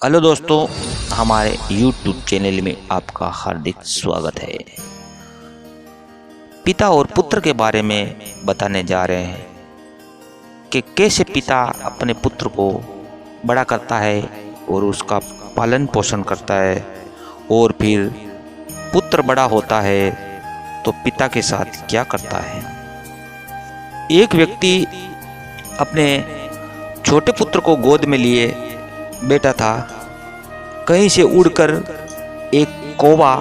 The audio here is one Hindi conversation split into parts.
हेलो दोस्तों, हमारे YouTube चैनल में आपका हार्दिक स्वागत है। पिता और पुत्र के बारे में बताने जा रहे हैं कि कैसे पिता अपने पुत्र को बड़ा करता है और उसका पालन पोषण करता है, और फिर पुत्र बड़ा होता है तो पिता के साथ क्या करता है। एक व्यक्ति अपने छोटे पुत्र को गोद में लिए बैठा था। कहीं से उड़कर एक कौवा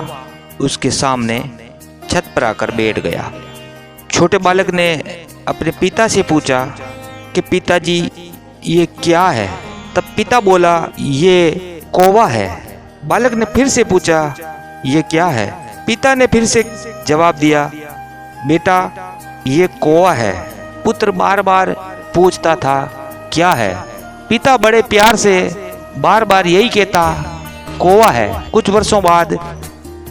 उसके सामने छत पर आकर बैठ गया। छोटे बालक ने अपने पिता से पूछा कि पिताजी ये क्या है। तब पिता बोला ये कौवा है। बालक ने फिर से पूछा ये क्या है। पिता ने फिर से जवाब दिया बेटा ये कौवा है। पुत्र बार बार पूछता था क्या है। पिता बड़े प्यार से बार बार यही कहता कौवा है। कुछ वर्षों बाद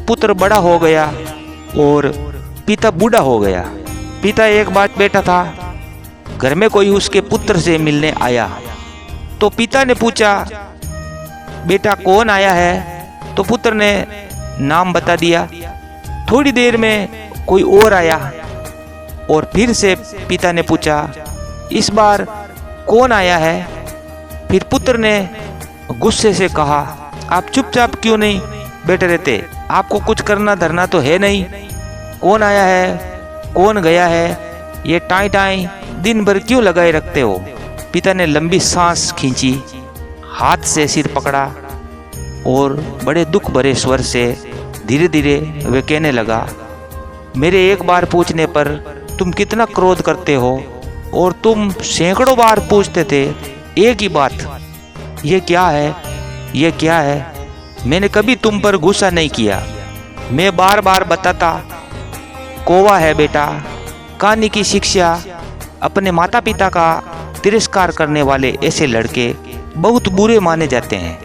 पुत्र बड़ा हो गया और पिता बूढ़ा हो गया। पिता एक बार बैठा था, घर में कोई उसके पुत्र से मिलने आया तो पिता ने पूछा बेटा कौन आया है। तो पुत्र ने नाम बता दिया। थोड़ी देर में कोई और आया और फिर से पिता ने पूछा इस बार कौन आया है। फिर पुत्र ने गुस्से से कहा आप चुपचाप क्यों नहीं बैठे रहते, आपको कुछ करना धरना तो है नहीं। कौन आया है कौन गया है, ये टाई टाई दिन भर क्यों लगाए रखते हो। पिता ने लंबी सांस खींची, हाथ से सिर पकड़ा और बड़े दुख भरे स्वर से धीरे धीरे वे कहने लगा मेरे एक बार पूछने पर तुम कितना क्रोध करते हो, और तुम सैकड़ों बार पूछते थे एक ही बात ये क्या है ये क्या है। मैंने कभी तुम पर गुस्सा नहीं किया। मैं बार बार बताता कौवा है बेटा। कहानी की शिक्षा अपने माता पिता का तिरस्कार करने वाले ऐसे लड़के बहुत बुरे माने जाते हैं।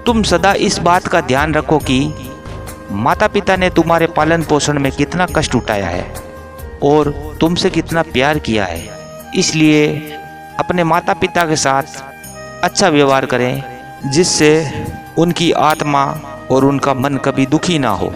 तुम सदा इस बात का ध्यान रखो कि माता पिता ने तुम्हारे पालन पोषण में कितना कष्ट उठाया है और तुमसे कितना प्यार किया है। इसलिए अपने माता पिता के साथ अच्छा व्यवहार करें जिससे उनकी आत्मा और उनका मन कभी दुखी ना हो।